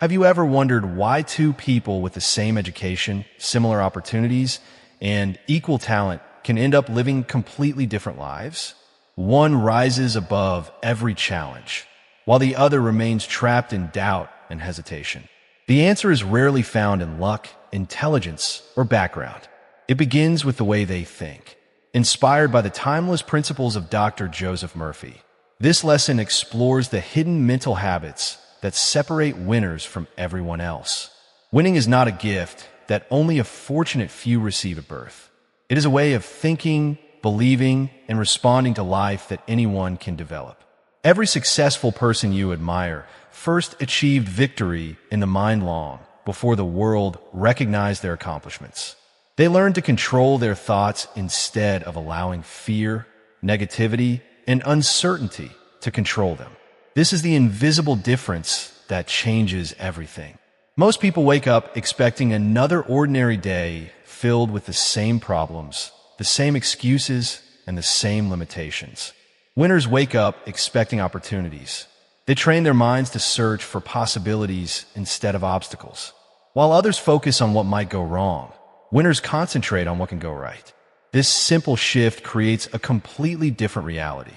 Have you ever wondered why two people with the same education, similar opportunities, and equal talent can end up living completely different lives? One rises above every challenge, while the other remains trapped in doubt and hesitation. The answer is rarely found in luck, intelligence, or background. It begins with the way they think. Inspired by the timeless principles of Dr. Joseph Murphy, this lesson explores the hidden mental habits that separate winners from everyone else. Winning is not a gift that only a fortunate few receive at birth. It is a way of thinking, believing, and responding to life that anyone can develop. Every successful person you admire first achieved victory in the mind long before the world recognized their accomplishments. They learned to control their thoughts instead of allowing fear, negativity, and uncertainty to control them. This is the invisible difference that changes everything. Most people wake up expecting another ordinary day filled with the same problems, the same excuses, and the same limitations. Winners wake up expecting opportunities. They train their minds to search for possibilities instead of obstacles. While others focus on what might go wrong, winners concentrate on what can go right. This simple shift creates a completely different reality.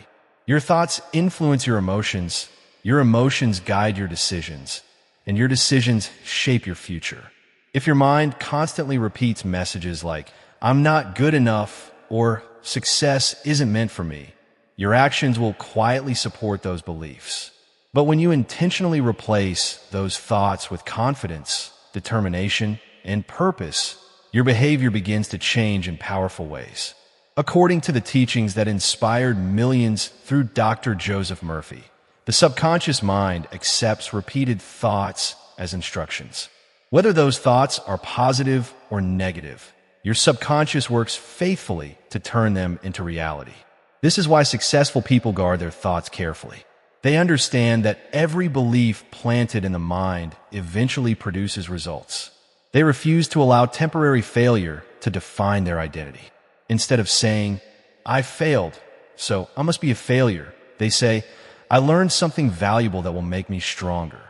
Your thoughts influence your emotions guide your decisions, and your decisions shape your future. If your mind constantly repeats messages like, "I'm not good enough," or "success isn't meant for me," your actions will quietly support those beliefs. But when you intentionally replace those thoughts with confidence, determination, and purpose, your behavior begins to change in powerful ways. According to the teachings that inspired millions through Dr. Joseph Murphy, the subconscious mind accepts repeated thoughts as instructions. Whether those thoughts are positive or negative, your subconscious works faithfully to turn them into reality. This is why successful people guard their thoughts carefully. They understand that every belief planted in the mind eventually produces results. They refuse to allow temporary failure to define their identity. Instead of saying, "I failed, so I must be a failure," they say, "I learned something valuable that will make me stronger."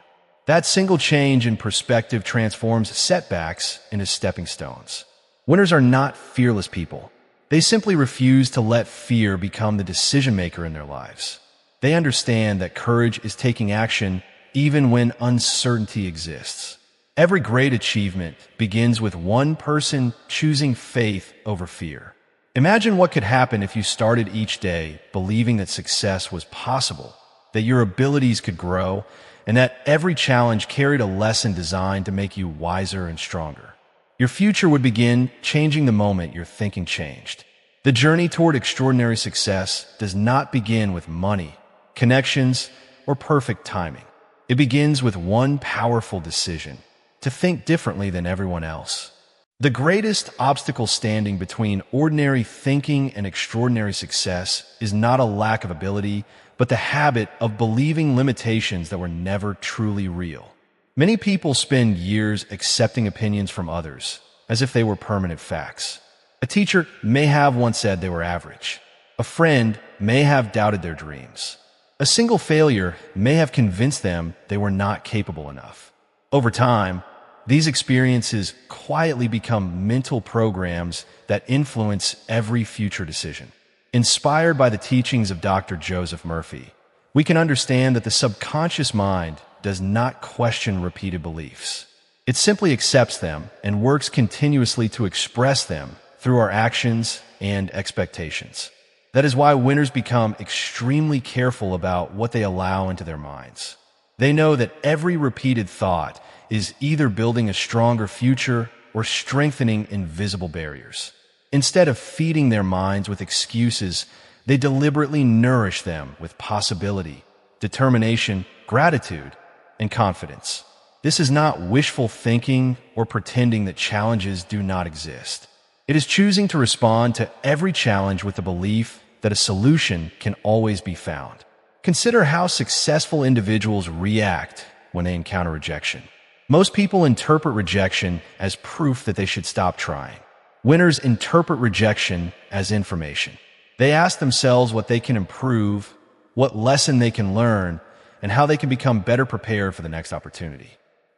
That single change in perspective transforms setbacks into stepping stones. Winners are not fearless people. They simply refuse to let fear become the decision maker in their lives. They understand that courage is taking action even when uncertainty exists. Every great achievement begins with one person choosing faith over fear. Imagine what could happen if you started each day believing that success was possible, that your abilities could grow, and that every challenge carried a lesson designed to make you wiser and stronger. Your future would begin changing the moment your thinking changed. The journey toward extraordinary success does not begin with money, connections, or perfect timing. It begins with one powerful decision: to think differently than everyone else. The greatest obstacle standing between ordinary thinking and extraordinary success is not a lack of ability, but the habit of believing limitations that were never truly real. Many people spend years accepting opinions from others as if they were permanent facts. A teacher may have once said they were average. A friend may have doubted their dreams. A single failure may have convinced them they were not capable enough. Over time, these experiences quietly become mental programs that influence every future decision. Inspired by the teachings of Dr. Joseph Murphy, we can understand that the subconscious mind does not question repeated beliefs. It simply accepts them and works continuously to express them through our actions and expectations. That is why winners become extremely careful about what they allow into their minds. They know that every repeated thought is either building a stronger future or strengthening invisible barriers. Instead of feeding their minds with excuses, they deliberately nourish them with possibility, determination, gratitude, and confidence. This is not wishful thinking or pretending that challenges do not exist. It is choosing to respond to every challenge with the belief that a solution can always be found. Consider how successful individuals react when they encounter rejection. Most people interpret rejection as proof that they should stop trying. Winners interpret rejection as information. They ask themselves what they can improve, what lesson they can learn, and how they can become better prepared for the next opportunity.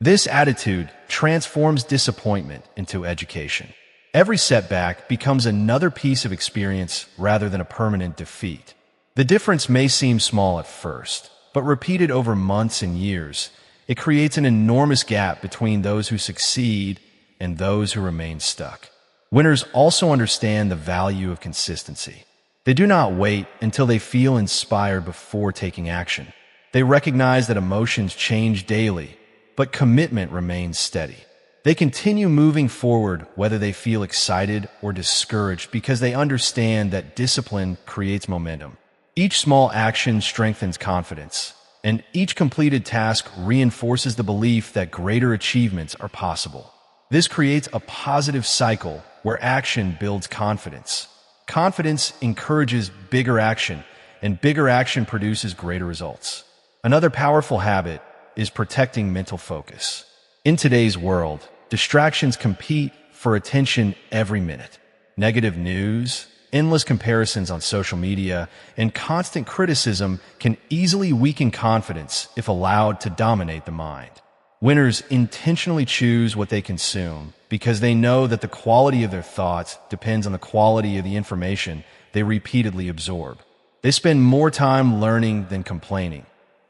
This attitude transforms disappointment into education. Every setback becomes another piece of experience rather than a permanent defeat. The difference may seem small at first, but repeated over months and years, it creates an enormous gap between those who succeed and those who remain stuck. Winners also understand the value of consistency. They do not wait until they feel inspired before taking action. They recognize that emotions change daily, but commitment remains steady. They continue moving forward whether they feel excited or discouraged because they understand that discipline creates momentum. Each small action strengthens confidence, and each completed task reinforces the belief that greater achievements are possible. This creates a positive cycle where action builds confidence. Confidence encourages bigger action, and bigger action produces greater results. Another powerful habit is protecting mental focus. In today's world, distractions compete for attention every minute. Negative news, endless comparisons on social media, and constant criticism can easily weaken confidence if allowed to dominate the mind. Winners intentionally choose what they consume because they know that the quality of their thoughts depends on the quality of the information they repeatedly absorb. They spend more time learning than complaining,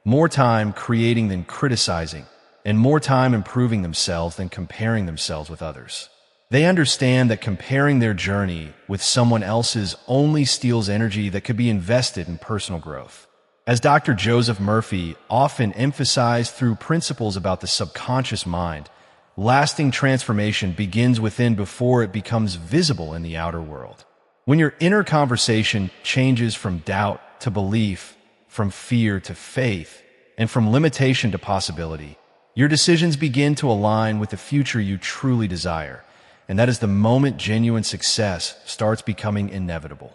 more time creating than criticizing, and more time improving themselves than comparing themselves with others. They understand that comparing their journey with someone else's only steals energy that could be invested in personal growth. As Dr. Joseph Murphy often emphasized through principles about the subconscious mind, lasting transformation begins within before it becomes visible in the outer world. When your inner conversation changes from doubt to belief, from fear to faith, and from limitation to possibility, your decisions begin to align with the future you truly desire, and that is the moment genuine success starts becoming inevitable.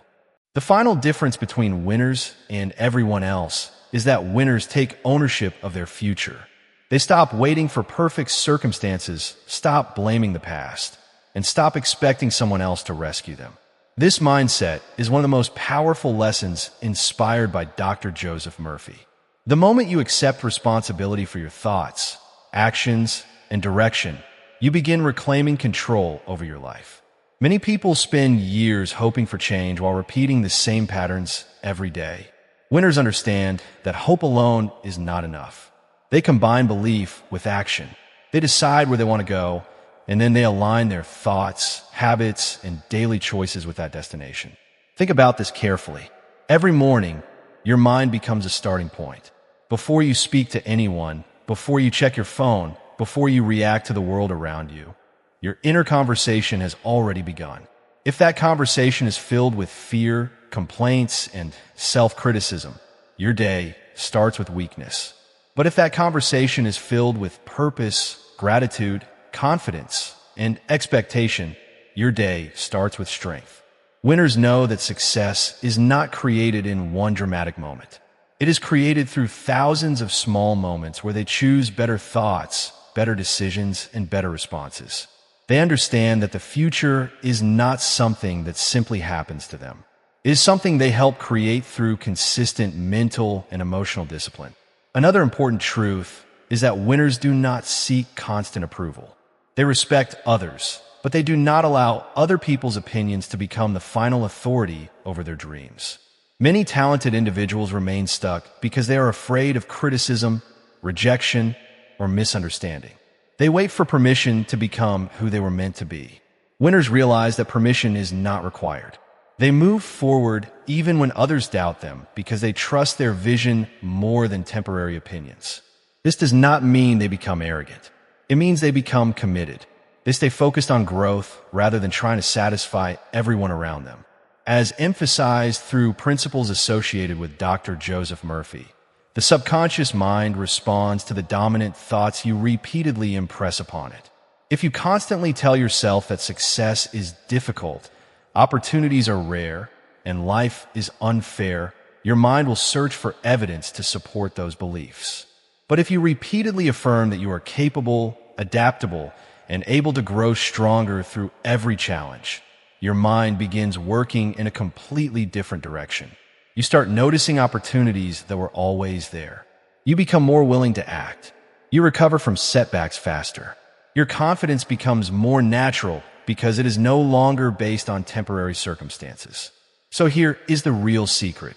The final difference between winners and everyone else is that winners take ownership of their future. They stop waiting for perfect circumstances, stop blaming the past, and stop expecting someone else to rescue them. This mindset is one of the most powerful lessons inspired by Dr. Joseph Murphy. The moment you accept responsibility for your thoughts, actions, and direction, you begin reclaiming control over your life. Many people spend years hoping for change while repeating the same patterns every day. Winners understand that hope alone is not enough. They combine belief with action. They decide where they want to go, and then they align their thoughts, habits, and daily choices with that destination. Think about this carefully. Every morning, your mind becomes a starting point. Before you speak to anyone, before you check your phone, before you react to the world around you, your inner conversation has already begun. If that conversation is filled with fear, complaints, and self-criticism, your day starts with weakness. But if that conversation is filled with purpose, gratitude, confidence, and expectation, your day starts with strength. Winners know that success is not created in one dramatic moment. It is created through thousands of small moments where they choose better thoughts, better decisions, and better responses. They understand that the future is not something that simply happens to them. It is something they help create through consistent mental and emotional discipline. Another important truth is that winners do not seek constant approval. They respect others, but they do not allow other people's opinions to become the final authority over their dreams. Many talented individuals remain stuck because they are afraid of criticism, rejection, or misunderstanding. They wait for permission to become who they were meant to be. Winners realize that permission is not required. They move forward even when others doubt them because they trust their vision more than temporary opinions. This does not mean they become arrogant. It means they become committed. They stay focused on growth rather than trying to satisfy everyone around them. As emphasized through principles associated with Dr. Joseph Murphy, the subconscious mind responds to the dominant thoughts you repeatedly impress upon it. If you constantly tell yourself that success is difficult, opportunities are rare, and life is unfair, your mind will search for evidence to support those beliefs. But if you repeatedly affirm that you are capable, adaptable, and able to grow stronger through every challenge, your mind begins working in a completely different direction. You start noticing opportunities that were always there. You become more willing to act, You recover from setbacks faster. Your confidence becomes more natural because it is no longer based on temporary circumstances. So here is the real secret.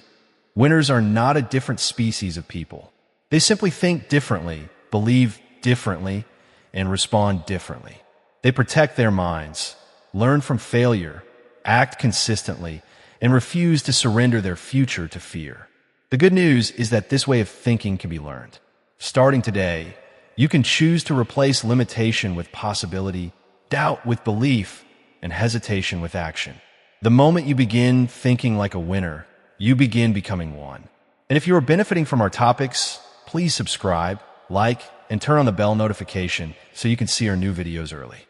Winners are not a different species of people. They simply think differently, believe differently, and respond differently. They protect their minds, learn from failure, act consistently, and refuse to surrender their future to fear. The good news is that this way of thinking can be learned. Starting today, you can choose to replace limitation with possibility, doubt with belief, and hesitation with action. The moment you begin thinking like a winner, you begin becoming one. And if you are benefiting from our topics, please subscribe, like, and turn on the bell notification so you can see our new videos early.